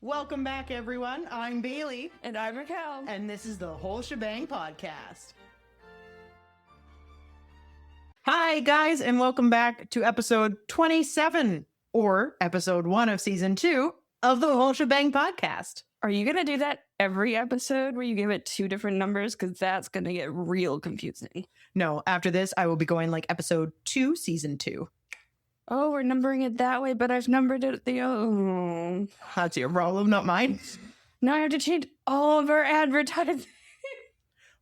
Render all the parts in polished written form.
Welcome back, everyone. I'm Bailey. And I'm Raquel. And this is the Whole Shebang podcast. Hi, guys, and welcome back to episode 27, or episode 1 of season 2 of the Whole Shebang podcast. Are you going to do that every episode where you give it 2 different numbers? Because that's going to get real confusing. No, after this, I will be going like episode 2, season 2. Oh, we're numbering it that way, but I've numbered it the other. That's your problem, not mine. Now I have to change all of our advertising.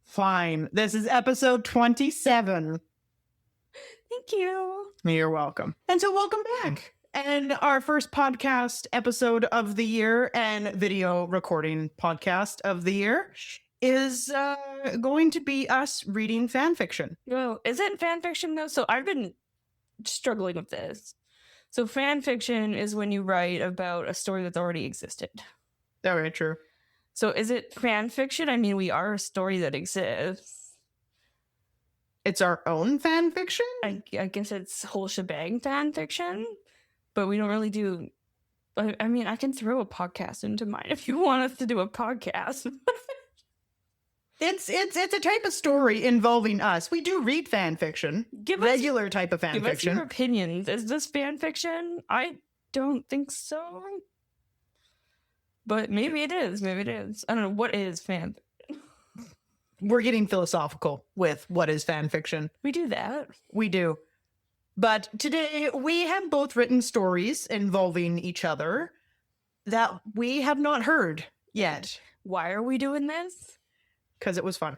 Fine. This is episode 27. Thank you. You're welcome. And so welcome back. And our first podcast episode of the year and video recording podcast of the year is going to be us reading fan fiction. Well, is it fan fiction though? So I've been struggling with this. So fan fiction is when you write about a story that's already existed. Very true. So is it fan fiction? I mean, we are a story that exists. It's our own fan fiction? I guess it's whole shebang fan fiction, but we don't really do. I mean, I can throw a podcast into mine if you want us to do a podcast. It's a type of story involving us. We do read fan fiction. Regular type of fan fiction. Give us your opinions. Is this fan fiction? I don't think so. But maybe it is. Maybe it is. I don't know. What is fan fiction? We're getting philosophical with what is fan fiction. We do that. We do. But today we have both written stories involving each other that we have not heard yet. Why are we doing this? Because it was fun.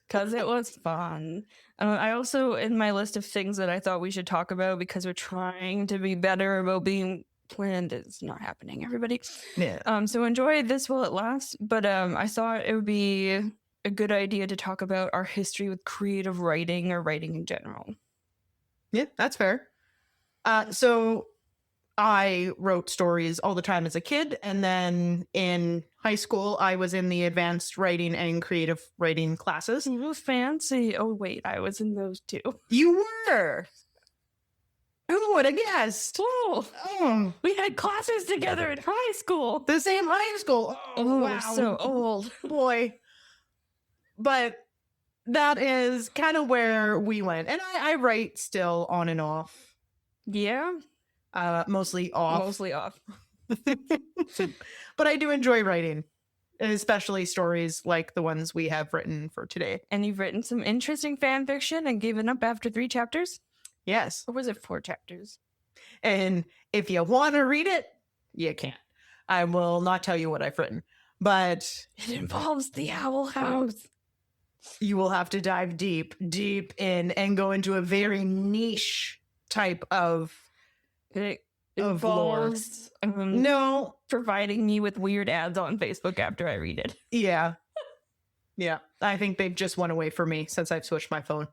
Because it was fun. I also, in my list of things that I thought we should talk about, because we're trying to be better about being planned, it's not happening, everybody. Yeah. So enjoy this while it lasts. But I thought it would be a good idea to talk about our history with creative writing or writing in general. Yeah, that's fair. So I wrote stories all the time as a kid, and then in high school, I was in the advanced writing and creative writing classes. Ooh, fancy. Oh, wait, I was in those too. You were? Who would have guessed? Oh, we had classes together in high school. The same high school. Oh, wow. So old. Boy. But that is kind of where we went. And I write still on and off. Yeah? Mostly off. Mostly off. But I do enjoy writing, especially stories like the ones we have written for today. And you've written some interesting fan fiction and given up after 3 chapters? Yes. Or was it 4 chapters? And if you want to read it, you can. I will not tell you what I've written, but it involves the Owl House. You will have to dive deep in and go into a very niche type of involves no providing me with weird ads on Facebook after I read it. Yeah. I think they've just went away for me since I've switched my phone.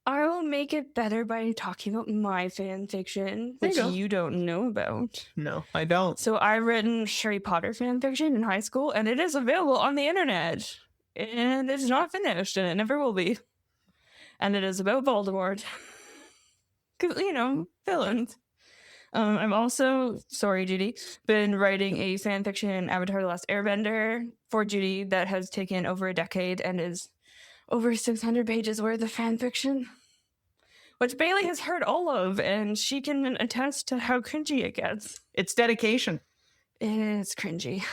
I will make it better by talking about my fan fiction, which you don't know about. No, I don't. So I've written Harry Potter fan fiction in high school, and it is available on the internet. And it's not finished, and it never will be. And it is about Voldemort. Because, villains. I'm also, sorry, Judy, been writing a fanfiction, Avatar The Last Airbender, for Judy that has taken over a decade and is over 600 pages worth of fanfiction, which Bailey has heard all of, and she can attest to how cringy it gets. It's dedication. It's cringy.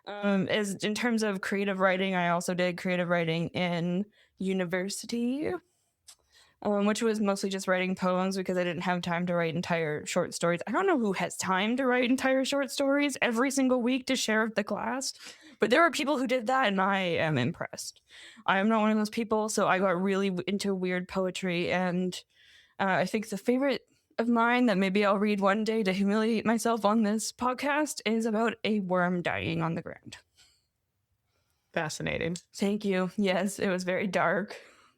As in terms of creative writing, I also did creative writing in university. Which was mostly just writing poems because I didn't have time to write entire short stories. I don't know who has time to write entire short stories every single week to share with the class, but there are people who did that, and I am impressed. I am not one of those people, so I got really into weird poetry, and I think the favorite of mine that maybe I'll read one day to humiliate myself on this podcast is about a worm dying on the ground. Fascinating. Thank you. Yes, it was very dark.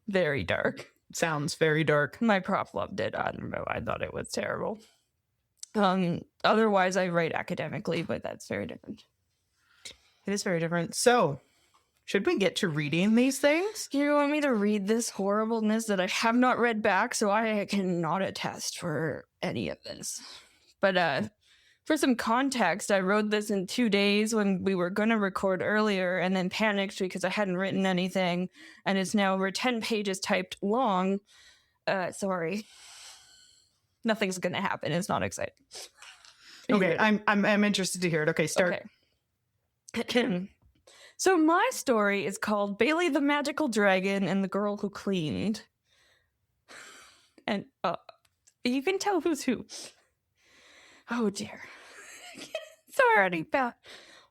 Very dark. Sounds very dark. My prop loved it. I don't know. I thought it was terrible. Otherwise, I write academically, but that's very different. It is very different. So, should we get to reading these things? You want me to read this horribleness that I have not read back, so I cannot attest for any of this. But For some context, I wrote this in 2 days when we were going to record earlier and then panicked because I hadn't written anything, and it's now over 10 pages typed long. Sorry. Nothing's going to happen. It's not exciting. Okay, I'm interested to hear it. Okay, start. Okay. So my story is called Bailey the Magical Dragon and the Girl Who Cleaned. And you can tell who's who. Oh dear. It's already bad.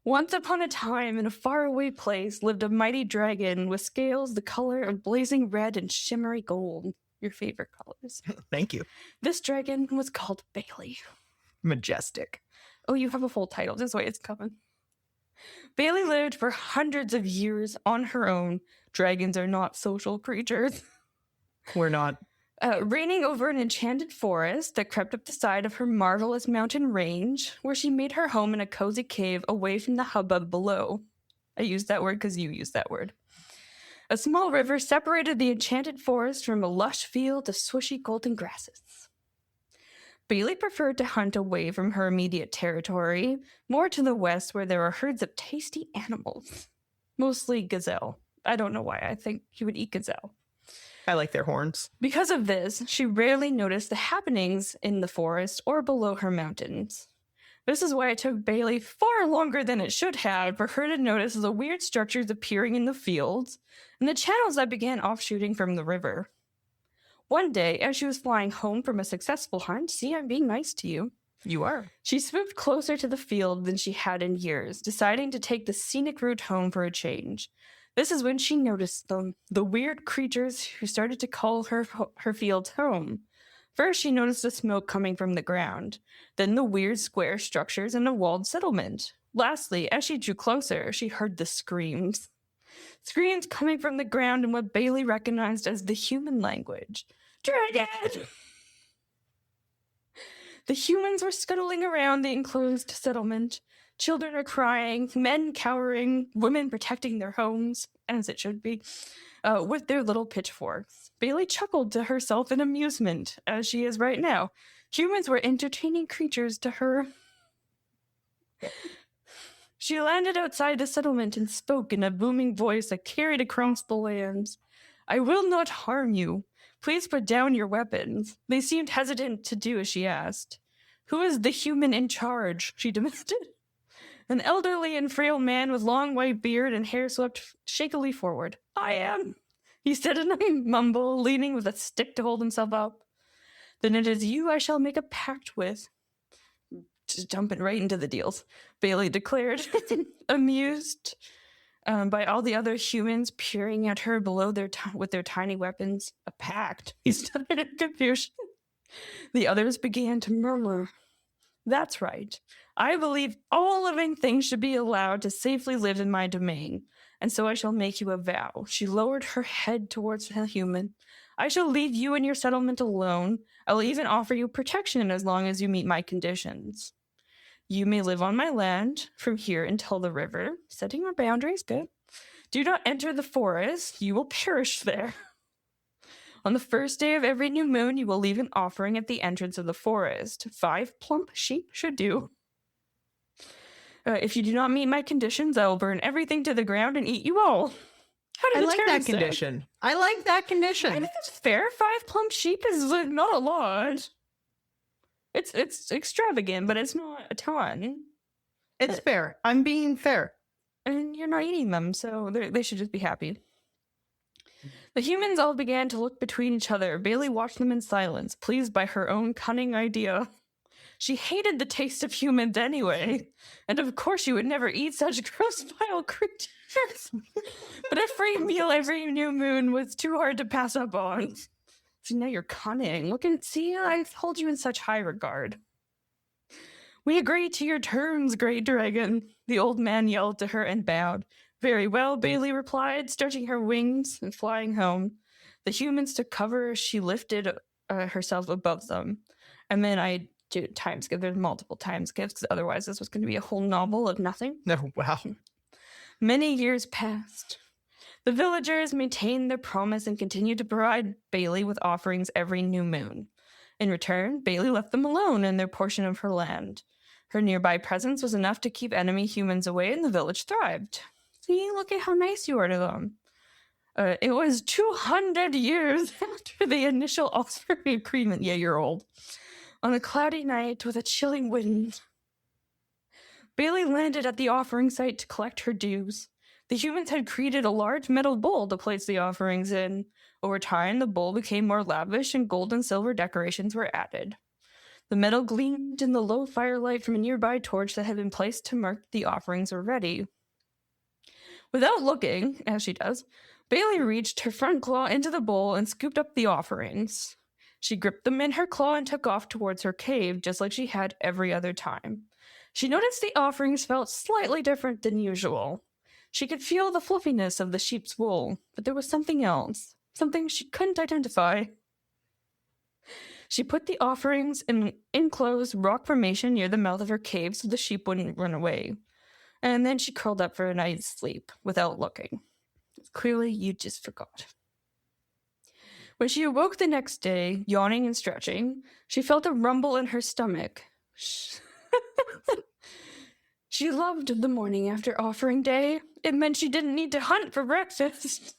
Once upon a time, in a faraway place, lived a mighty dragon with scales the color of blazing red and shimmery gold. Your favorite colors. Thank you. This dragon was called Bailey. Majestic. Oh, you have a full title. This way it's coming. Bailey lived for hundreds of years on her own. Dragons are not social creatures. We're not. Reigning over an enchanted forest that crept up the side of her marvelous mountain range, where she made her home in a cozy cave away from the hubbub below. I used that word because you used that word. A small river separated the enchanted forest from a lush field of swishy golden grasses. Bailey preferred to hunt away from her immediate territory, more to the west where there are herds of tasty animals. Mostly gazelle. I don't know why. I think he would eat gazelle. I like their horns. Because of this, she rarely noticed the happenings in the forest or below her mountains. This is why it took Bailey far longer than it should have for her to notice the weird structures appearing in the fields and the channels that began offshooting from the river. One day, as she was flying home from a successful hunt, see, I'm being nice to you. You are. She swooped closer to the field than she had in years, deciding to take the scenic route home for a change. This is when she noticed the weird creatures who started to call her fields home. First, she noticed the smoke coming from the ground, then the weird square structures in a walled settlement. Lastly, as she drew closer, she heard the screams. Screams coming from the ground in what Bailey recognized as the human language. Dragon! The humans were scuttling around the enclosed settlement. Children are crying, men cowering, women protecting their homes, as it should be, with their little pitchforks. Bailey chuckled to herself in amusement, as she is right now. Humans were entertaining creatures to her. She landed outside the settlement and spoke in a booming voice that carried across the lands. I will not harm you. Please put down your weapons. They seemed hesitant to do as she asked. Who is the human in charge? She demanded. An elderly and frail man with long white beard and hair swept shakily forward. I am, he said in a mumble, leaning with a stick to hold himself up. Then it is you I shall make a pact with. Just jumping right into the deals, Bailey declared, amused by all the other humans peering at her below with their tiny weapons. A pact? He stuttered in confusion. The others began to murmur. That's right. I believe all living things should be allowed to safely live in my domain, and so I shall make you a vow. She lowered her head towards the human. I shall leave you and your settlement alone. I will even offer you protection as long as you meet my conditions. You may live on my land from here until the river, setting your boundaries, good. Do not enter the forest. You will perish there. On the first day of every new moon, you will leave an offering at the entrance of the forest. 5 plump sheep should do. If you do not meet my conditions, I will burn everything to the ground and eat you all. How did I the like terms that sound? condition. I like that I condition. think that's fair. 5 plump sheep is not a lot. It's extravagant, but it's not a ton. It's fair. I'm being fair. And you're not eating them, so they should just be happy. The humans all began to look between each other. Bailey watched them in silence, pleased by her own cunning idea. She hated the taste of humans anyway, and of course she would never eat such gross, vile creatures. But a free meal every new moon was too hard to pass up on. See, now you're cunning. Look and see, I hold you in such high regard. We agree to your terms, great dragon, the old man yelled to her and bowed. Very well, Bailey replied, stretching her wings and flying home. The humans took cover as she lifted herself above them. And then I do time skip. There's multiple time skips, because otherwise this was going to be a whole novel of nothing. No, wow. Many years passed. The villagers maintained their promise and continued to provide Bailey with offerings every new moon. In return, Bailey left them alone in their portion of her land. Her nearby presence was enough to keep enemy humans away, and the village thrived. See, look at how nice you are to them. It was 200 years after the initial offering agreement. Yeah, you're old. On a cloudy night with a chilling wind, Bailey landed at the offering site to collect her dues. The humans had created a large metal bowl to place the offerings in. Over time, the bowl became more lavish and gold and silver decorations were added. The metal gleamed in the low firelight from a nearby torch that had been placed to mark the offerings were ready. Without looking, as she does, Bailey reached her front claw into the bowl and scooped up the offerings. She gripped them in her claw and took off towards her cave, just like she had every other time. She noticed the offerings felt slightly different than usual. She could feel the fluffiness of the sheep's wool, but there was something else, something she couldn't identify. She put the offerings in an enclosed rock formation near the mouth of her cave so the sheep wouldn't run away. And then she curled up for a night's sleep without looking. Clearly, you just forgot. When she awoke the next day, yawning and stretching, she felt a rumble in her stomach. She loved the morning after offering day. It meant she didn't need to hunt for breakfast.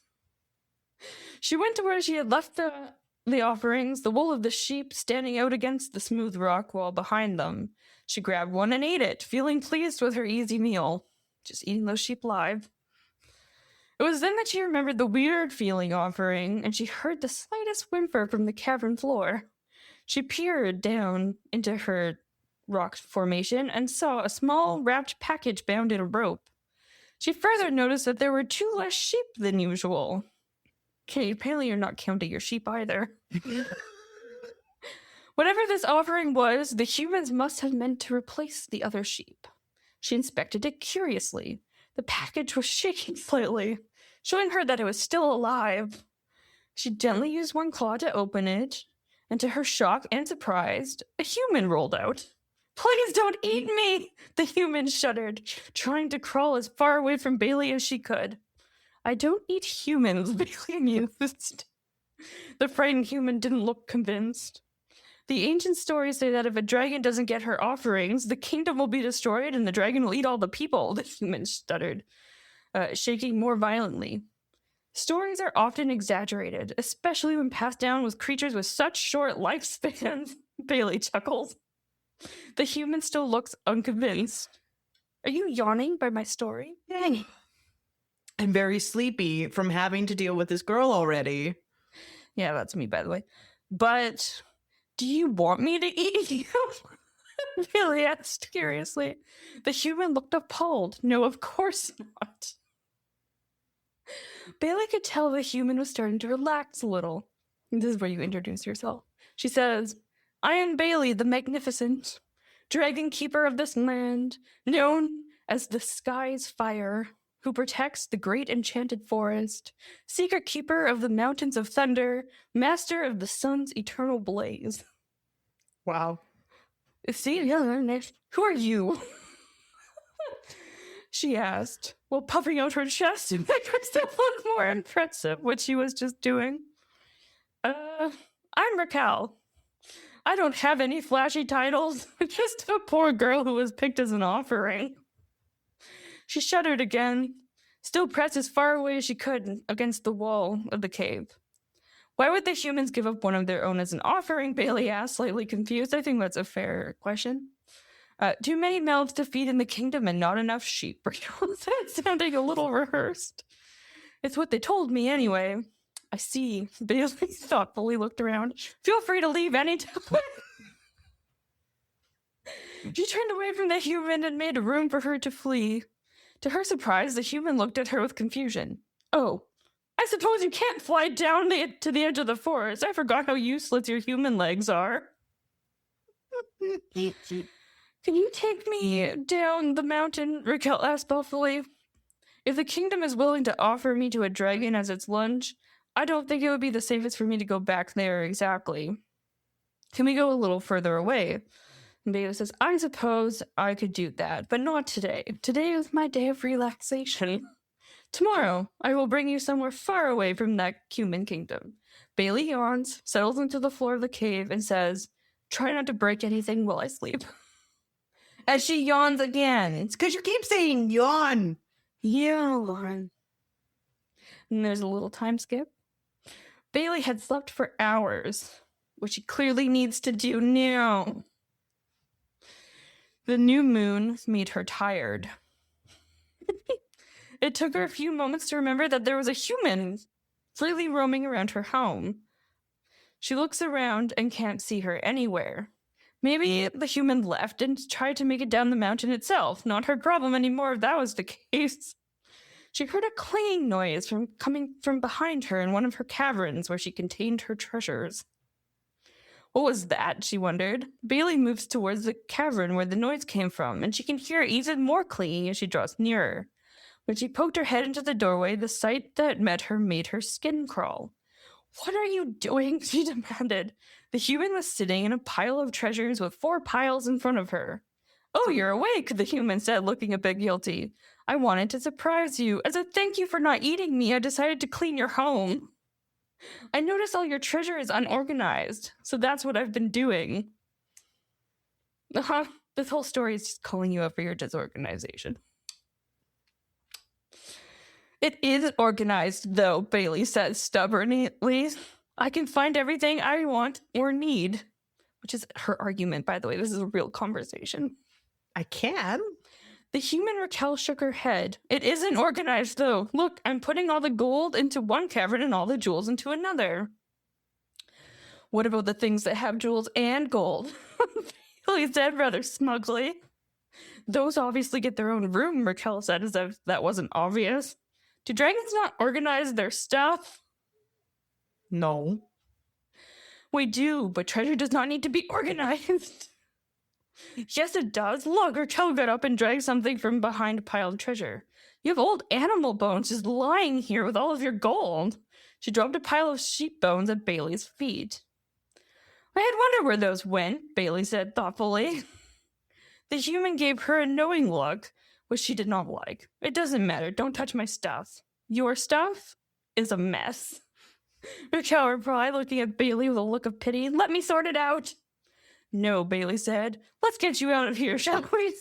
She went to where she had left the offerings, the wool of the sheep standing out against the smooth rock wall behind them. She grabbed one and ate it, feeling pleased with her easy meal. Just eating those sheep live. It was then that she remembered the weird feeling offering, and she heard the slightest whimper from the cavern floor. She peered down into her rock formation and saw a small wrapped package bound in a rope. She further noticed that there were 2 less sheep than usual. Okay, apparently you're not counting your sheep either. Whatever this offering was, the humans must have meant to replace the other sheep. She inspected it curiously. The package was shaking slightly, showing her that it was still alive. She gently used one claw to open it, and to her shock and surprise, a human rolled out. "Please don't eat me!" the human shuddered, trying to crawl as far away from Bailey as she could. "I don't eat humans," Bailey mused. The frightened human didn't look convinced. "The ancient stories say that if a dragon doesn't get her offerings, the kingdom will be destroyed and the dragon will eat all the people," the human stuttered, shaking more violently. "Stories are often exaggerated, especially when passed down with creatures with such short lifespans," Bailey chuckles. The human still looks unconvinced. "Are you yawning by my story?" Dang. I'm very sleepy from having to deal with this girl already. Yeah, that's me, by the way. "But do you want me to eat you?" Bailey asked curiously. The human looked appalled. "No, of course not." Bailey could tell the human was starting to relax a little. This is where you introduce yourself. She says, "I am Bailey the Magnificent, dragon keeper of this land, known as the Sky's Fire, who protects the great enchanted forest, secret keeper of the mountains of thunder, master of the sun's eternal blaze." Wow. "See, yeah, who are you?" she asked, while puffing out her chest to make herself look more impressive, which she was just doing. I'm Raquel. I don't have any flashy titles, just a poor girl who was picked as an offering." She shuddered again, still pressed as far away as she could against the wall of the cave. "Why would the humans give up one of their own as an offering?" Bailey asked, slightly confused. I think that's a fair question. Too many mouths to feed in the kingdom and not enough sheep." Raquel said, sounding a little rehearsed. "It's what they told me anyway." "I see." Bailey thoughtfully looked around. "Feel free to leave anytime." She turned away from the human and made room for her to flee. To her surprise, the human looked at her with confusion. "Oh, I suppose you can't fly down to the edge of the forest. I forgot how useless your human legs are." "Can you take me down the mountain?" Raquel asked thoughtfully. "If the kingdom is willing to offer me to a dragon as its lunch, I don't think it would be the safest for me to go back there exactly. Can we go a little further away?" And Bailey says, "I suppose I could do that, but not today. Today is my day of relaxation. Tomorrow, I will bring you somewhere far away from that human kingdom." Bailey yawns, settles into the floor of the cave, and says, "Try not to break anything while I sleep." as she yawns again. It's because you keep saying yawn. Yawn. And there's a little time skip. Bailey had slept for hours, which she clearly needs to do now. The new moon made her tired. It took her a few moments to remember that there was a human freely roaming around her home. She looks around and can't see her anywhere. Maybe the human left and tried to make it down the mountain itself. Not her problem anymore if that was the case. She heard a clanging noise coming from behind her in one of her caverns where she contained her treasures. What was that, she wondered. Bailey moves towards the cavern where the noise came from, and she can hear even more clanging as she draws nearer. When she poked her head into the doorway, the sight that met her made her skin crawl. "What are you doing?" she demanded. The human was sitting in a pile of treasures with 4 piles in front of her. "Oh, you're awake," the human said, looking a bit guilty. "I wanted to surprise you. As a thank you for not eating me, I decided to clean your home. I noticed all your treasure is unorganized, so that's what I've been doing." This whole story is just calling you out for your disorganization. "It is organized, though," Bailey said stubbornly. "I can find everything I want or need." Which is her argument, by the way. This is a real conversation. I can. The human Raquel shook her head. "It isn't organized, though. Look, I'm putting all the gold into one cavern and all the jewels into another." "What about the things that have jewels and gold?" Bailey said rather smugly. "Those obviously get their own room," Raquel said, as if that wasn't obvious. "Do dragons not organize their stuff?" No. "We do, but treasure does not need to be organized." "Yes, it does. Look," Raquel got up and dragged something from behind a pile of treasure. "You have old animal bones just lying here with all of your gold." She dropped a pile of sheep bones at Bailey's feet. "I had wondered where those went," Bailey said thoughtfully. The human gave her a knowing look, which she did not like. "It doesn't matter. Don't touch my stuff. Your stuff is a mess." Raquel replied, looking at Bailey with a look of pity. "Let me sort it out." "No," Bailey said. "Let's get you out of here, shall we?"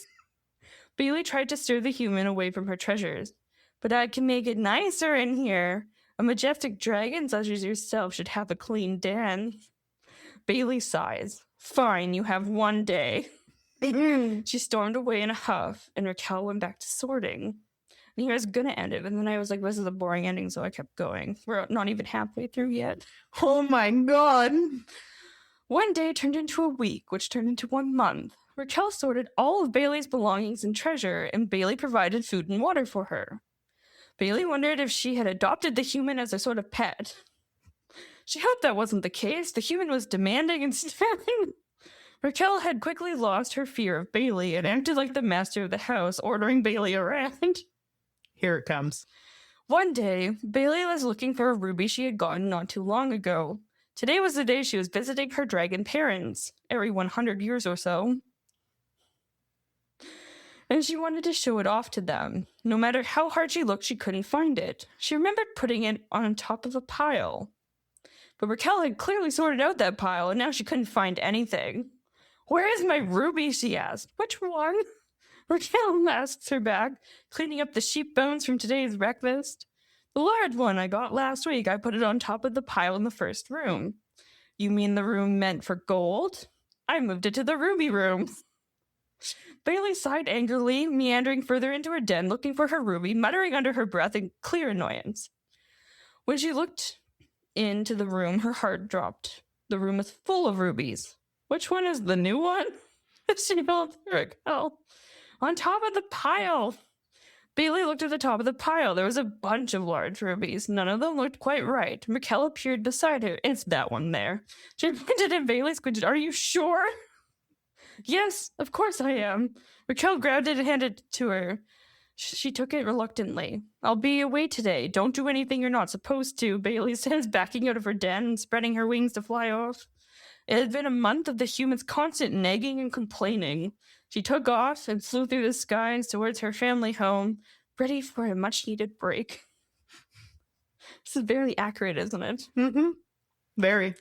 Bailey tried to steer the human away from her treasures. "But I can make it nicer in here. A majestic dragon such as yourself should have a clean den." Bailey sighs. "Fine, you have one day." She stormed away in a huff, and Raquel went back to sorting. And here's gonna end it, and then I was like, this is a boring ending, so I kept going. We're not even halfway through yet. Oh my god. One day turned into a week, which turned into 1 month. Raquel sorted all of Bailey's belongings and treasure, and Bailey provided food and water for her. Bailey wondered if she had adopted the human as a sort of pet. She hoped that wasn't the case. The human was demanding and staring. Raquel had quickly lost her fear of Bailey and acted like the master of the house, ordering Bailey around. Here it comes. One day, Bailey was looking for a ruby she had gotten not too long ago. Today was the day she was visiting her dragon parents, every 100 years or so. And she wanted to show it off to them. No matter how hard she looked, she couldn't find it. She remembered putting it on top of a pile. But Raquel had clearly sorted out that pile, and now she couldn't find anything. "Where is my ruby?" she asked. "Which one?" Raquel asked her back, cleaning up the sheep bones from today's breakfast. "The large one I got last week. I put it on top of the pile in the first room." "You mean the room meant for gold?" "I moved it to the ruby room." Bailey sighed angrily, meandering further into her den, looking for her ruby, muttering under her breath in clear annoyance. When she looked into the room, her heart dropped. The room was full of rubies. "Which one is the new one?" she yelled at Raquel. "On top of the pile." Bailey looked at the top of the pile. There was a bunch of large rubies. None of them looked quite right. Raquel appeared beside her. "It's that one there." She pointed at Bailey, squinted. "Are you sure?" "Yes, of course I am." Raquel grabbed it and handed it to her. She took it reluctantly. "I'll be away today. Don't do anything you're not supposed to," Bailey says, backing out of her den and spreading her wings to fly off. It had been a month of the human's constant nagging and complaining. She took off and flew through the skies towards her family home, ready for a much-needed break. This is very accurate, isn't it? Mm-hmm. Very.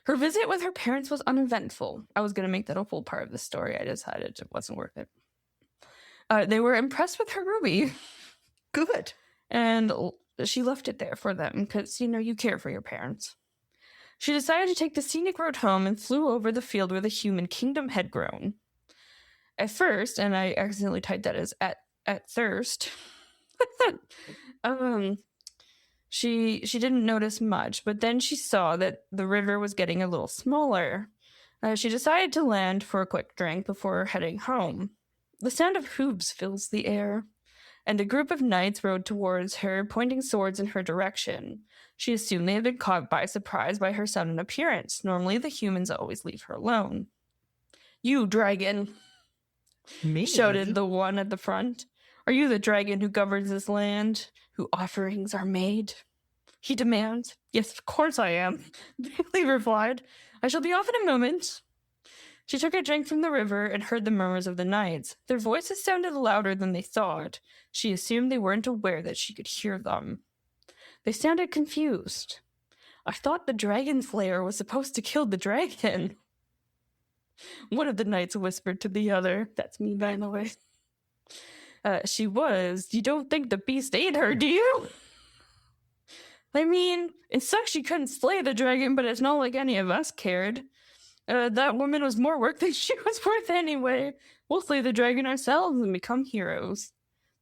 Her visit with her parents was uneventful. I was going to make that a full part of the story. I decided it wasn't worth it. They were impressed with her ruby. Good. And she left it there for them because, you care for your parents. She decided to take the scenic road home and flew over the field where the human kingdom had grown. At first, and I accidentally typed that as at thirst, she didn't notice much, but then she saw that the river was getting a little smaller. She decided to land for a quick drink before heading home. The sound of hooves fills the air, and a group of knights rode towards her, pointing swords in her direction. She assumed they had been caught by surprise by her sudden appearance. Normally, the humans always leave her alone. "You, dragon!" Me? shouted the one at the front. "Are you the dragon who governs this land, who offerings are made?" he demands. "Yes, of course I am," Bailey replied. "I shall be off in a moment." She took a drink from the river and heard the murmurs of the knights. Their voices sounded louder than they thought. She assumed they weren't aware that she could hear them. They sounded confused. "I thought the dragon slayer was supposed to kill the dragon," one of the knights whispered to the other. That's me, by the way. "She was. You don't think the beast ate her, do you?" "I mean, it sucks she couldn't slay the dragon, but it's not like any of us cared. That woman was more work than she was worth anyway. We'll slay the dragon ourselves and become heroes."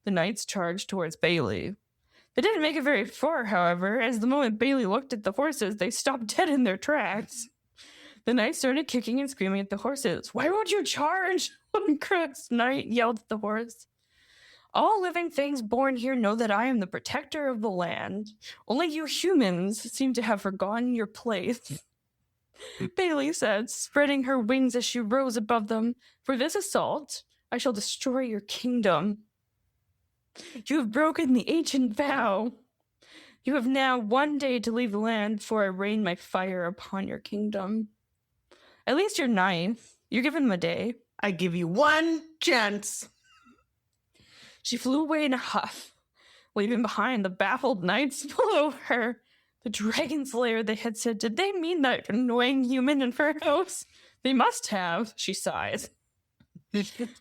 The knights charged towards Bailey. They didn't make it very far, however, as the moment Bailey looked at the horses, they stopped dead in their tracks. The knights started kicking and screaming at the horses. "Why won't you charge?" one crooked knight yelled at the horse. "All living things born here know that I am the protector of the land. Only you humans seem to have forgotten your place," Bailey said, spreading her wings as she rose above them. "For this assault, I shall destroy your kingdom. You have broken the ancient vow. You have now one day to leave the land before I rain my fire upon your kingdom." "At least you're nice. You're given them a day." I give you one chance. She flew away in a huff, leaving behind the baffled knights below her. The dragon slayer, they had said. Did they mean that annoying human in her house? They must have, she sighed.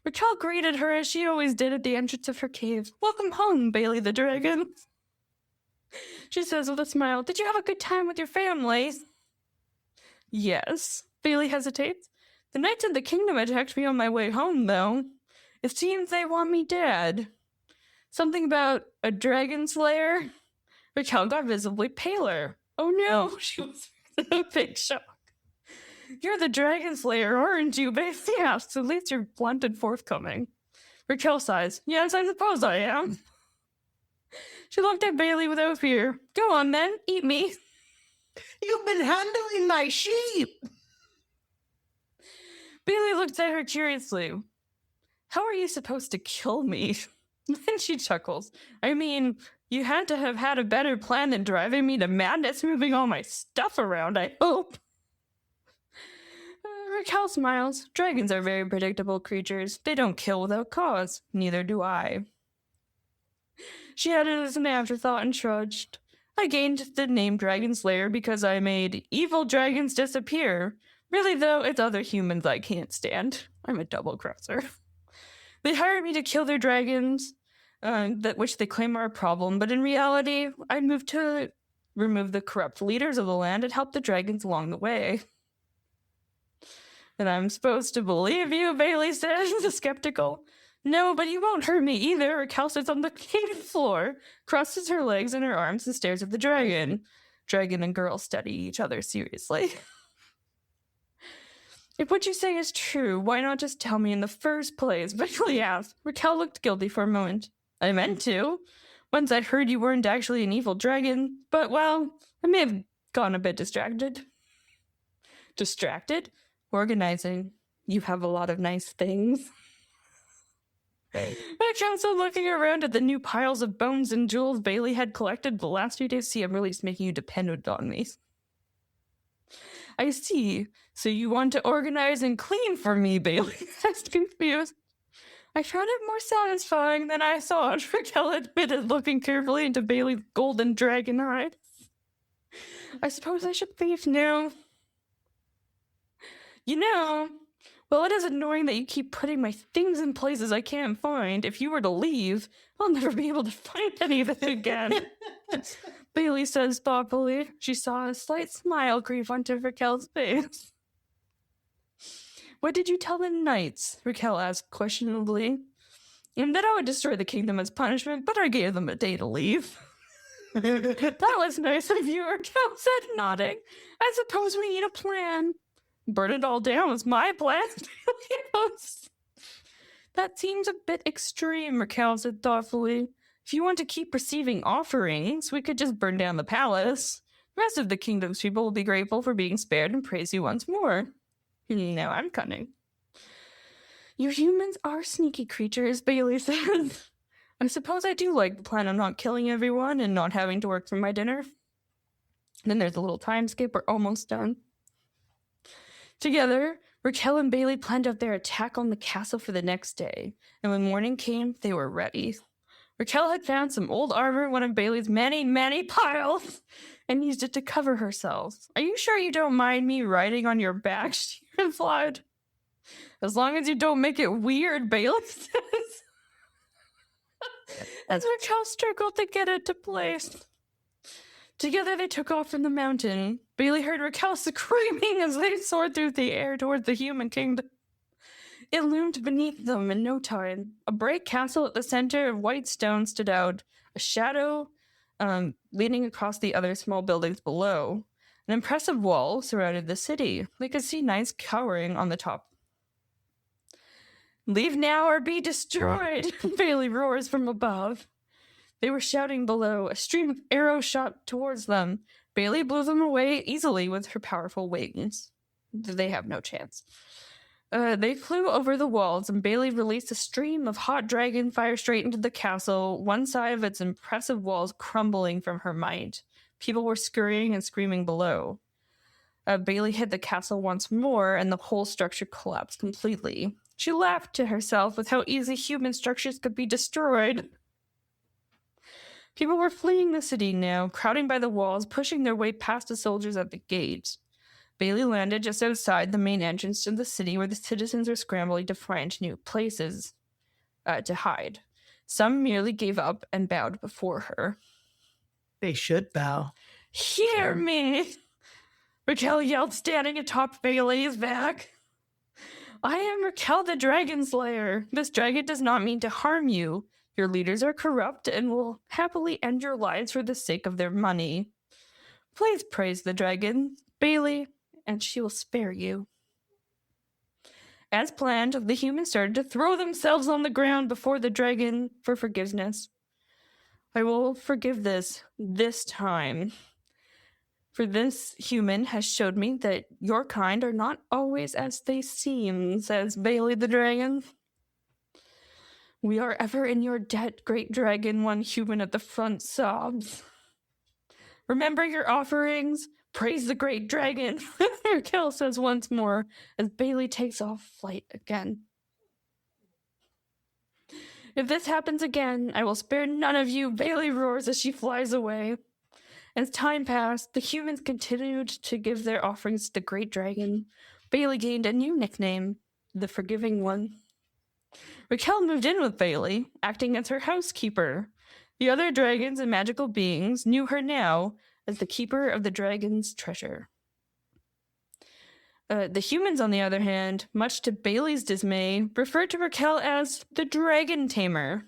Raquel greeted her as she always did at the entrance of her cave. "Welcome home, Bailey the dragon," she says with a smile. "Did you have a good time with your family?" "Yes," Bailey hesitates. "The knights of the kingdom attacked me on my way home, though. It seems they want me dead." "Something about a dragon slayer?" Raquel got visibly paler. "Oh no," she was in a big shock. "You're the dragon slayer, aren't you, Bailey?" asks. "At least you're blunt and forthcoming." Raquel sighs. "Yes, I suppose I am." She looked at Bailey without fear. "Go on then, eat me." You've been handling my sheep. Bailey looked at her curiously. "How are you supposed to kill me?" Then she chuckles. "I mean, you had to have had a better plan than driving me to madness, moving all my stuff around, I hope." Raquel smiles. "Dragons are very predictable creatures. They don't kill without cause. Neither do I." She added as an afterthought and shrugged. "I gained the name Dragon Slayer because I made evil dragons disappear. Really, though, it's other humans I can't stand. I'm a double-crosser. They hired me to kill their dragons, which they claim are a problem, but in reality, I moved to remove the corrupt leaders of the land and help the dragons along the way." "And I'm supposed to believe you," Bailey says, skeptical. "No, but you won't hurt me either." Raquel sits on the cave floor, crosses her legs and her arms, and stares at the dragon. Dragon and girl study each other seriously. "If what you say is true, why not just tell me in the first place?" Bailey asked. Raquel looked guilty for a moment. "I meant to. Once I heard you weren't actually an evil dragon, but, well, I may have gotten a bit distracted." "Distracted?" "Organizing. You have a lot of nice things." Raquel's looking around at the new piles of bones and jewels Bailey had collected the last few days. "See, I'm really just making you dependent on me." "I see. So you want to organize and clean for me," Bailey asked, confused. "I found it more satisfying than I thought," Raquel admitted, looking carefully into Bailey's golden dragon eyes. "I suppose I should leave now." "You know, Well, it is annoying that you keep putting my things in places I can't find. If you were to leave, I'll never be able to find anything again. Bailey says thoughtfully. She saw a slight smile creep onto Raquel's face. What did you tell the knights? Raquel asked questionably. And that I would destroy the kingdom as punishment, but I gave them a day to leave. That was nice of you, Raquel said, nodding. I suppose we need a plan. Burn it all down was my plan. That seems a bit extreme, Raquel said thoughtfully. If you want to keep receiving offerings, we could just burn down the palace. The rest of the kingdom's people will be grateful for being spared and praise you once more. Now I'm cunning. You humans are sneaky creatures, Bailey said. I suppose I do like the plan of not killing everyone and not having to work for my dinner. Then there's a little time skip. We're almost done. Together, Raquel and Bailey planned out their attack on the castle for the next day, and when morning came, they were ready. Raquel had found some old armor in one of Bailey's many, many piles, and used it to cover herself. Are you sure you don't mind me riding on your back? She replied. As long as you don't make it weird, Bailey says. As Raquel struggled to get it to place. Together they took off from the mountain. Bailey heard Raquel screaming as they soared through the air towards the human kingdom. It loomed beneath them in no time. A bright castle at the center of white stone stood out, a shadow leaning across the other small buildings below. An impressive wall surrounded the city. They could see knights cowering on the top. Leave now or be destroyed, Bailey roars from above. They were shouting below. A stream of arrows shot towards them. Bailey blew them away easily with her powerful wings. They have no chance. They flew over the walls, and Bailey released a stream of hot dragon fire straight into the castle, one side of its impressive walls crumbling from her might. People were scurrying and screaming below. Bailey hit the castle once more, and the whole structure collapsed completely. She laughed to herself with how easy human structures could be destroyed. People were fleeing the city now, crowding by the walls, pushing their way past the soldiers at the gate. Bailey landed just outside the main entrance to the city, where the citizens were scrambling to find new places to hide. Some merely gave up and bowed before her. They should bow. Hear me! Raquel yelled, standing atop Bailey's back. I am Raquel the Dragon Slayer. This dragon does not mean to harm you. Your leaders are corrupt and will happily end your lives for the sake of their money. Please praise the dragon, Bailey, and she will spare you. As planned, the humans started to throw themselves on the ground before the dragon for forgiveness. I will forgive this time. For this human has showed me that your kind are not always as they seem, says Bailey the dragon. We are ever in your debt, great dragon, one human at the front sobs. Remember your offerings. Praise the great dragon, Raquel says once more as Bailey takes off flight again. If this happens again, I will spare none of you, Bailey roars as she flies away. As time passed, the humans continued to give their offerings to the great dragon. Bailey gained a new nickname, the Forgiving One. Raquel moved in with Bailey, acting as her housekeeper. The other dragons and magical beings knew her now as the keeper of the dragon's treasure. The humans, on the other hand, much to Bailey's dismay, referred to Raquel as the Dragon Tamer.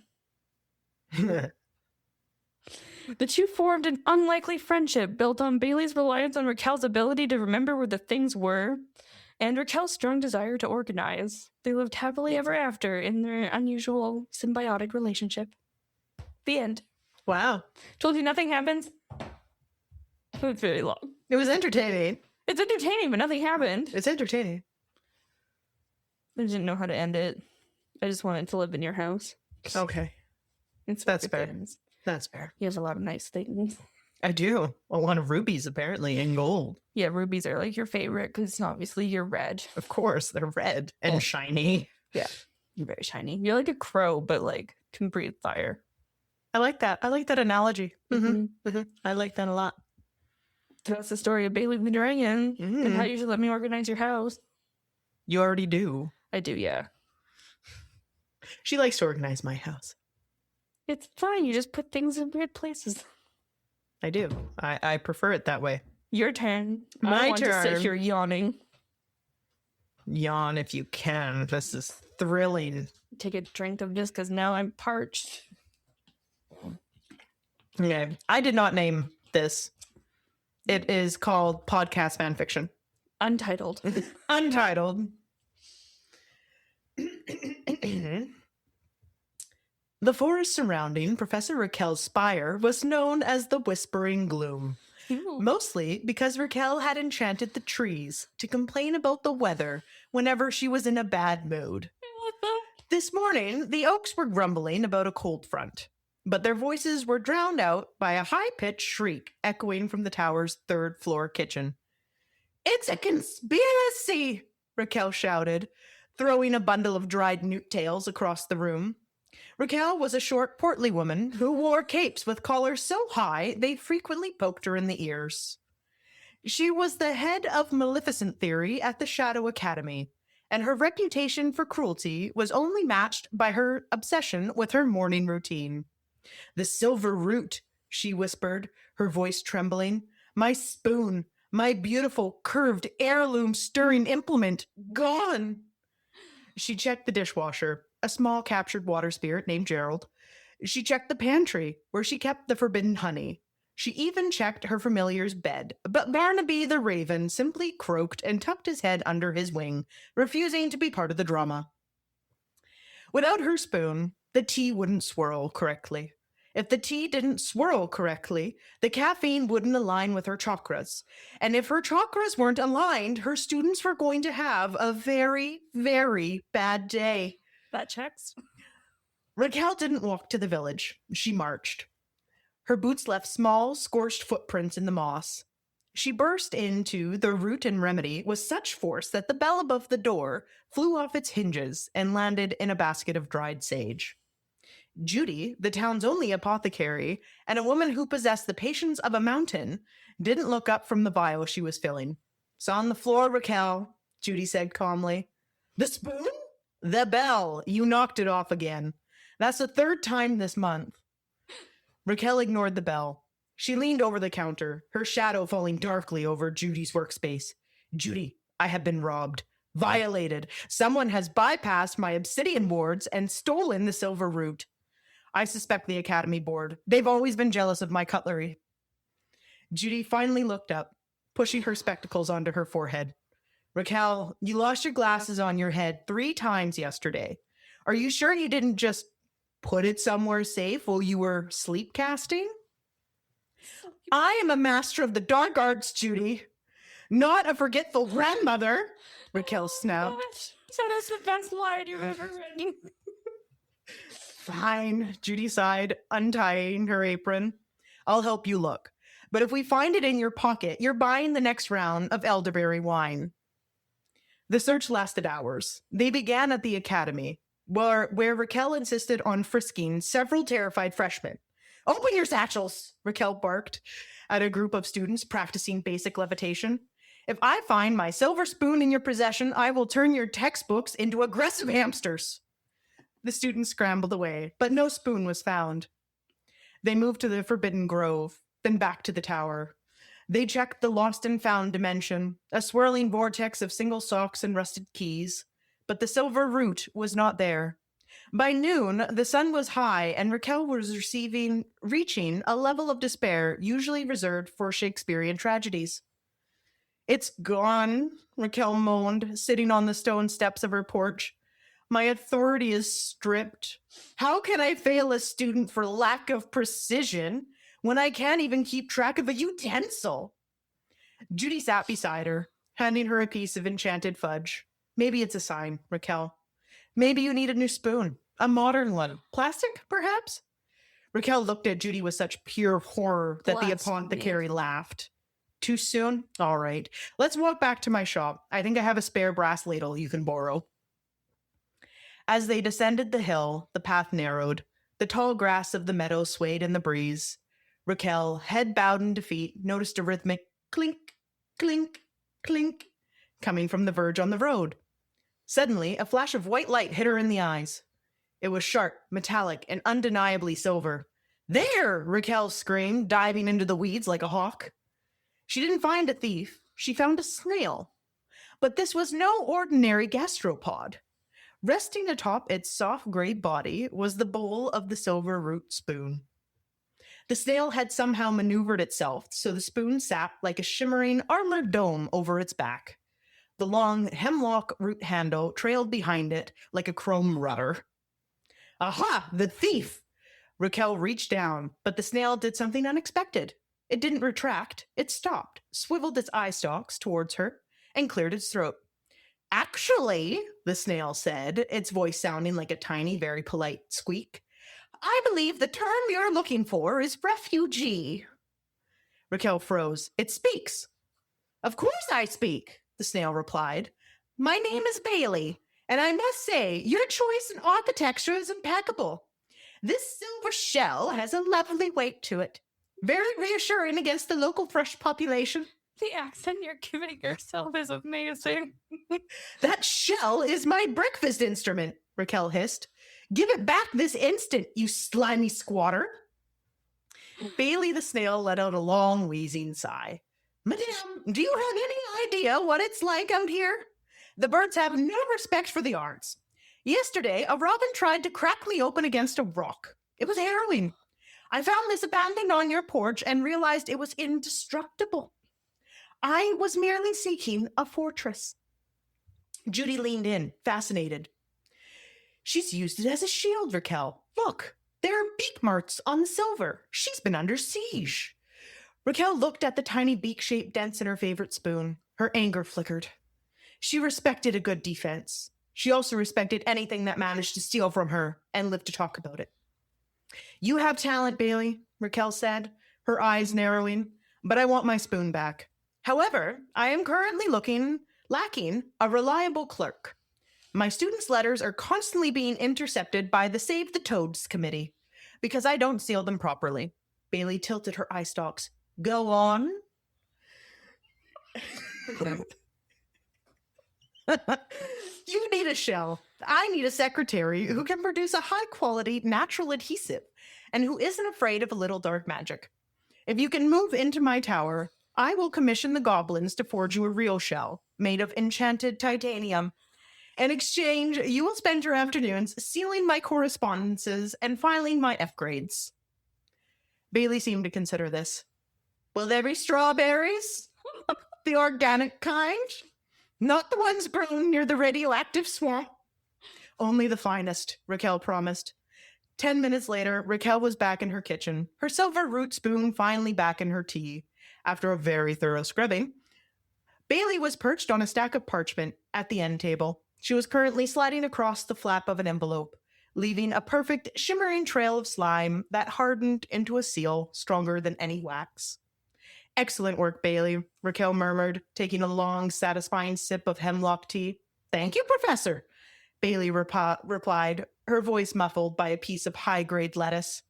The two formed an unlikely friendship built on Bailey's reliance on Raquel's ability to remember where the things were, and Raquel's strong desire to organize. They lived happily ever after in their unusual symbiotic relationship. The end. Wow. Told you nothing happens. It was very long. It was entertaining. It's entertaining, but nothing happened. It's entertaining. I didn't know how to end it. I just wanted to live in your house. Okay. That's fair. That's fair. You have a lot of nice things. I do. A lot of rubies, apparently, and gold. Yeah, rubies are like your favorite because obviously you're red. Of course, they're red and shiny. Yeah, you're very shiny. You're like a crow, but like can breathe fire. I like that. I like that analogy. Mm-hmm. Mm-hmm. I like that a lot. So that's the story of Bailey the Dragon and how you should let me organize your house. You already do. I do, yeah. She likes to organize my house. It's fine. You just put things in weird places. I do. I prefer it that way. Your turn. My I want to sit turn. here yawning. Yawn if you can. This is thrilling. Take a drink of this because now I'm parched. Okay. I did not name this. It is called Podcast Fanfiction. Untitled. Untitled. The forest surrounding Professor Raquel's spire was known as the Whispering Gloom. Ooh. Mostly because Raquel had enchanted the trees to complain about the weather whenever she was in a bad mood. This morning, the oaks were grumbling about a cold front, but their voices were drowned out by a high-pitched shriek echoing from the tower's third-floor kitchen. "It's a conspiracy!" Raquel shouted, throwing a bundle of dried newt tails across the room. Raquel was a short, portly woman who wore capes with collars so high they frequently poked her in the ears. She was the head of Maleficent theory at the Shadow Academy, and her reputation for cruelty was only matched by her obsession with her morning routine. "The silver root," she whispered, her voice trembling. "My spoon, my beautiful, curved, heirloom stirring implement, gone." She checked the dishwasher, a small captured water spirit named Gerald. She checked the pantry, where she kept the forbidden honey. She even checked her familiar's bed, but Barnaby the raven simply croaked and tucked his head under his wing, refusing to be part of the drama. Without her spoon, the tea wouldn't swirl correctly. If the tea didn't swirl correctly, the caffeine wouldn't align with her chakras. And if her chakras weren't aligned, her students were going to have a very, very bad day. That checks. Raquel didn't walk to the village. She marched. Her boots left small, scorched footprints in the moss. She burst into the Root and Remedy with such force that the bell above the door flew off its hinges and landed in a basket of dried sage. Judy, the town's only apothecary, and a woman who possessed the patience of a mountain, didn't look up from the vial she was filling. "It's on the floor, Raquel," Judy said calmly. "The spoon?" "The bell. You knocked it off again. That's the third time this month." Raquel ignored the bell. She leaned over the counter, her shadow falling darkly over Judy's workspace. "Judy, I have been robbed. Violated. Someone has bypassed my obsidian wards and stolen the silver root. I suspect the Academy Board. They've always been jealous of my cutlery." Judy finally looked up, pushing her spectacles onto her forehead. "Raquel, you lost your glasses on your head 3 times yesterday. Are you sure you didn't just put it somewhere safe while you were sleep casting?" "I am a master of the dark arts, Judy. Not a forgetful grandmother," Raquel snapped. That is the best line you've ever written. "Fine," Judy sighed, untying her apron. "I'll help you look. But if we find it in your pocket, you're buying the next round of elderberry wine." The search lasted hours. They began at the academy, where Raquel insisted on frisking several terrified freshmen. "Open your satchels," Raquel barked at a group of students practicing basic levitation. "If I find my silver spoon in your possession, I will turn your textbooks into aggressive hamsters." The students scrambled away, but no spoon was found. They moved to the Forbidden Grove, then back to the tower. They checked the lost and found dimension, a swirling vortex of single socks and rusted keys, but the silver root was not there. By noon, the sun was high, and Raquel was reaching a level of despair usually reserved for Shakespearean tragedies. "It's gone," Raquel moaned, sitting on the stone steps of her porch. "My authority is stripped. How can I fail a student for lack of precision when I can't even keep track of a utensil?" Judy sat beside her, handing her a piece of enchanted fudge. "Maybe it's a sign, Raquel. Maybe you need a new spoon. A modern one. Plastic, perhaps?" Raquel looked at Judy with such pure horror that the apothecary laughed. "Too soon? All right. Let's walk back to my shop. I think I have a spare brass ladle you can borrow." As they descended the hill, the path narrowed. The tall grass of the meadow swayed in the breeze. Raquel, head bowed in defeat, noticed a rhythmic clink, clink, clink coming from the verge on the road. Suddenly, a flash of white light hit her in the eyes. It was sharp, metallic, and undeniably silver. There! Raquel screamed, diving into the weeds like a hawk. She didn't find a thief. She found a snail. But this was no ordinary gastropod. Resting atop its soft gray body was the bowl of the silver root spoon. The snail had somehow maneuvered itself so the spoon sat like a shimmering armored dome over its back. The long hemlock root handle trailed behind it like a chrome rudder. Aha! The thief! Raquel reached down, but the snail did something unexpected. It didn't retract. It stopped, swiveled its eye stalks towards her, and cleared its throat. Actually, the snail said, its voice sounding like a tiny, very polite squeak, I believe the term you're looking for is refugee. Raquel froze. It speaks. Of course I speak, the snail replied. My name is Bailey, and I must say, your choice in architecture is impeccable. This silver shell has a lovely weight to it. Very reassuring against the local thrush population. The accent you're giving yourself is amazing. That shell is my breakfast instrument, Raquel hissed. Give it back this instant, you slimy squatter. Bailey the snail let out a long, wheezing sigh. Madame, do you have any idea what it's like out here? The birds have no respect for the arts. Yesterday, a robin tried to crack me open against a rock. It was harrowing. I found this abandoned on your porch and realized it was indestructible. I was merely seeking a fortress. Judy leaned in, fascinated. She's used it as a shield, Raquel. Look, there are beak marks on the silver. She's been under siege. Raquel looked at the tiny beak-shaped dents in her favorite spoon. Her anger flickered. She respected a good defense. She also respected anything that managed to steal from her and lived to talk about it. You have talent, Bailey, Raquel said, her eyes narrowing, but I want my spoon back. However, I am currently lacking a reliable clerk. My students' letters are constantly being intercepted by the Save the Toads committee because I don't seal them properly. Bailey tilted her eye stalks. Go on. You need a shell. I need a secretary who can produce a high-quality natural adhesive and who isn't afraid of a little dark magic. If you can move into my tower, I will commission the goblins to forge you a real shell made of enchanted titanium. In exchange, you will spend your afternoons sealing my correspondences and filing my F grades. Bailey seemed to consider this. Will there be strawberries? The organic kind? Not the ones grown near the radioactive swamp? Only the finest, Raquel promised. 10 minutes later, Raquel was back in her kitchen, her silver root spoon finally back in her tea. After a very thorough scrubbing, Bailey was perched on a stack of parchment at the end table. She was currently sliding across the flap of an envelope, leaving a perfect, shimmering trail of slime that hardened into a seal stronger than any wax. Excellent work, Bailey, Raquel murmured, taking a long, satisfying sip of hemlock tea. Thank you, Professor, Bailey replied, her voice muffled by a piece of high-grade lettuce.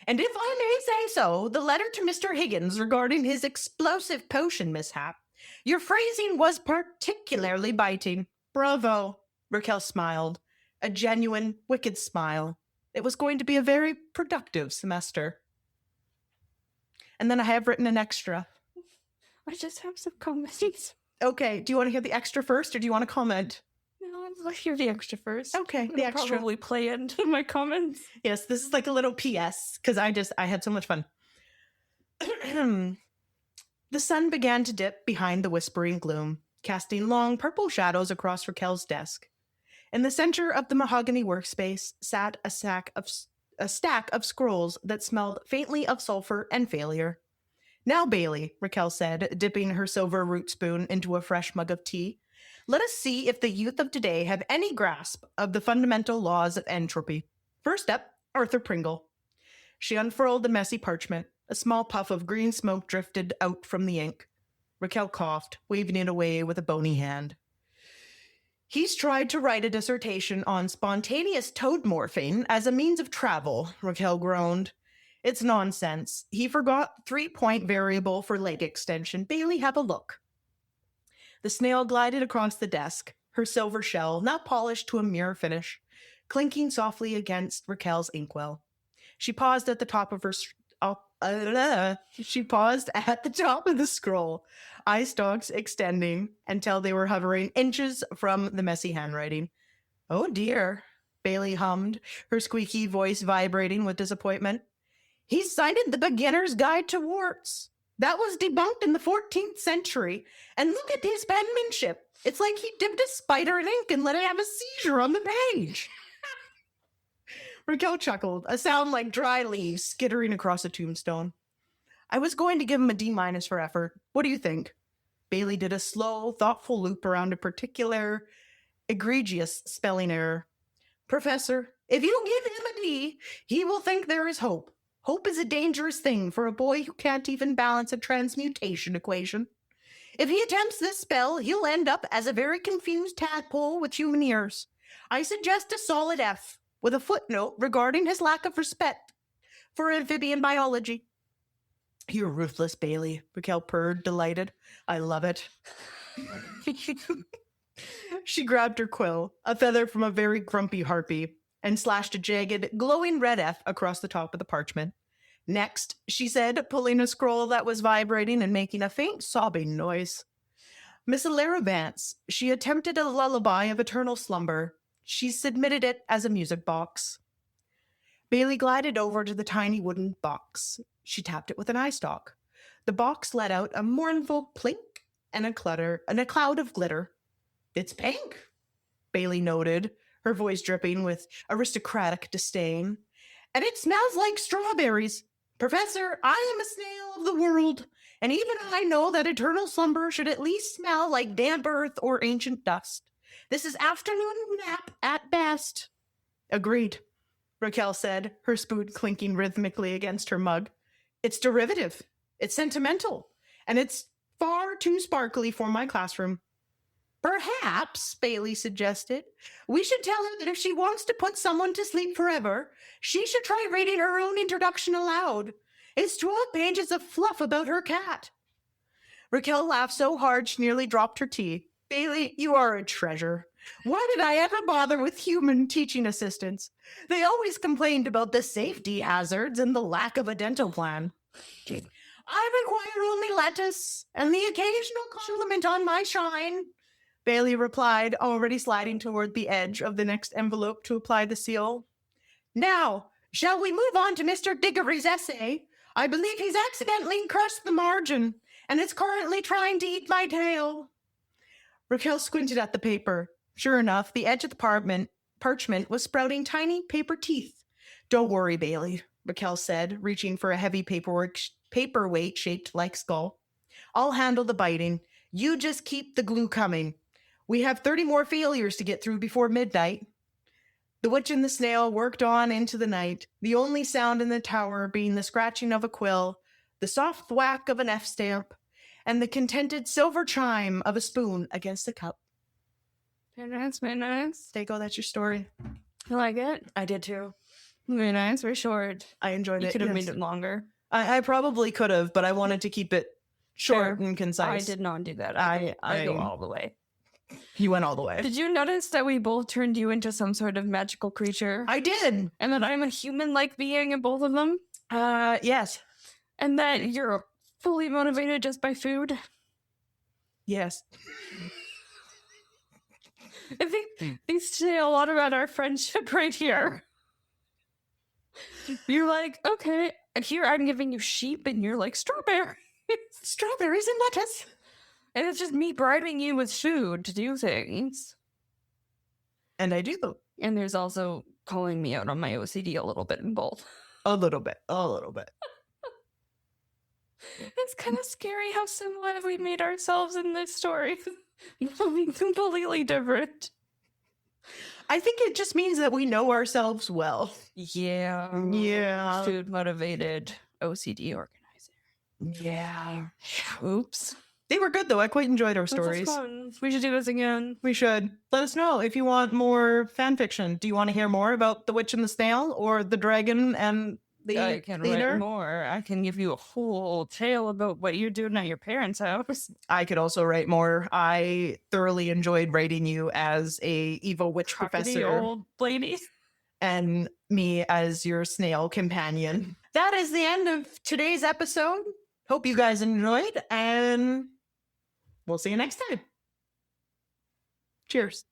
And if I may say so, the letter to Mr. Higgins regarding his explosive potion mishap. Your phrasing was particularly biting. Bravo, Raquel smiled, a genuine, wicked smile. It was going to be a very productive semester. And then I have written an extra. I just have some comments. Okay, do you want to hear the extra first, or do you want to comment? No, let's hear the extra first. Okay, the extra. Probably play into my comments. Yes, this is like a little PS, because I had so much fun. The sun began to dip behind the whispering gloom, casting long purple shadows across Raquel's desk. In the center of the mahogany workspace sat a stack of scrolls that smelled faintly of sulfur and failure. Now, Bailey, Raquel said, dipping her silver root spoon into a fresh mug of tea, let us see if the youth of today have any grasp of the fundamental laws of entropy. First up, Arthur Pringle. She unfurled the messy parchment. A small puff of green smoke drifted out from the ink. Raquel coughed, waving it away with a bony hand. He's tried to write a dissertation on spontaneous toad morphing as a means of travel, Raquel groaned. It's nonsense. He forgot 3-point variable for leg extension. Bailey, have a look. The snail glided across the desk, her silver shell now polished to a mirror finish, clinking softly against Raquel's inkwell. She paused at the top of her she paused at the top of the scroll, eye stalks extending until they were hovering inches from the messy handwriting. "Oh dear," Bailey hummed, her squeaky voice vibrating with disappointment. "He cited the Beginner's Guide to Warts. That was debunked in the 14th century. And look at his penmanship. It's like he dipped a spider in ink and let it have a seizure on the page." Raquel chuckled, a sound like dry leaves skittering across a tombstone. "I was going to give him a D- for effort. What do you think?" Bailey did a slow, thoughtful loop around a particular egregious spelling error. "Professor, if you give him a D, he will think there is hope. Hope is a dangerous thing for a boy who can't even balance a transmutation equation. If he attempts this spell, he'll end up as a very confused tadpole with human ears. I suggest a solid F, with a footnote regarding his lack of respect for amphibian biology." "You're ruthless, Bailey," Raquel purred, delighted. "I love it." She grabbed her quill, a feather from a very grumpy harpy, and slashed a jagged, glowing red F across the top of the parchment. "Next," she said, pulling a scroll that was vibrating and making a faint sobbing noise. "Miss Alara Vance, she attempted a lullaby of eternal slumber. She submitted it as a music box." Bailey glided over to the tiny wooden box. She tapped it with an eye stalk. The box let out a mournful plink and a cloud of glitter. "It's pink," Bailey noted, her voice dripping with aristocratic disdain. "And it smells like strawberries. Professor, I am a snail of the world, and even I know that eternal slumber should at least smell like damp earth or ancient dust. This is afternoon nap at best." "Agreed," Raquel said, her spoon clinking rhythmically against her mug. "It's derivative, it's sentimental, and it's far too sparkly for my classroom." "Perhaps," Bailey suggested, "we should tell her that if she wants to put someone to sleep forever, she should try reading her own introduction aloud. It's 12 pages of fluff about her cat." Raquel laughed so hard she nearly dropped her tea. "Bailey, you are a treasure. Why did I ever bother with human teaching assistants? They always complained about the safety hazards and the lack of a dental plan. I require only lettuce and the occasional compliment on my shine," Bailey replied, already sliding toward the edge of the next envelope to apply the seal. "Now, shall we move on to Mr. Diggory's essay? I believe he's accidentally crushed the margin, and is currently trying to eat my tail." Raquel squinted at the paper. Sure enough, the edge of the parchment was sprouting tiny paper teeth. "Don't worry, Bailey," Raquel said, reaching for a heavy paperweight shaped like skull. "I'll handle the biting. You just keep the glue coming. We have 30 more failures to get through before midnight." The witch and the snail worked on into the night, the only sound in the tower being the scratching of a quill, the soft thwack of an F stamp, and the contented silver chime of a spoon against a cup. Very nice, very nice. There you go, that's your story. You like it? I did too. Very nice, very short. I enjoyed You it. could have yes. made it longer. I probably could have, but I wanted to keep it short and concise. I did not do that. I go all the way. You went all the way. Did you notice that we both turned you into some sort of magical creature? I did. And that I'm a human-like being in both of them? Yes. And that you're fully motivated just by food? Yes. I think these say a lot about our friendship right here. You're like, okay, and here I'm giving you sheep, and you're like, strawberries and lettuce. And it's just me bribing you with food to do things. And I do. And there's also calling me out on my OCD a little bit in both. A little bit. It's kind of scary how similar we made ourselves in this story. Completely different. I think it just means that we know ourselves well. Yeah. Food motivated OCD organizer. Yeah. Oops. They were good though. I quite enjoyed our stories. This was fun. We should do this again. We should. Let us know if you want more fan fiction. Do you want to hear more about the witch and the snail, or the dragon and the I can theater. write more. I can give you a whole tale about what you're doing at your parents' house. I could also write more. I thoroughly enjoyed writing you as a evil witch Crockety professor old lady. and me as your snail companion. That is the end of today's episode. Hope you guys enjoyed, and we'll see you next time. Cheers.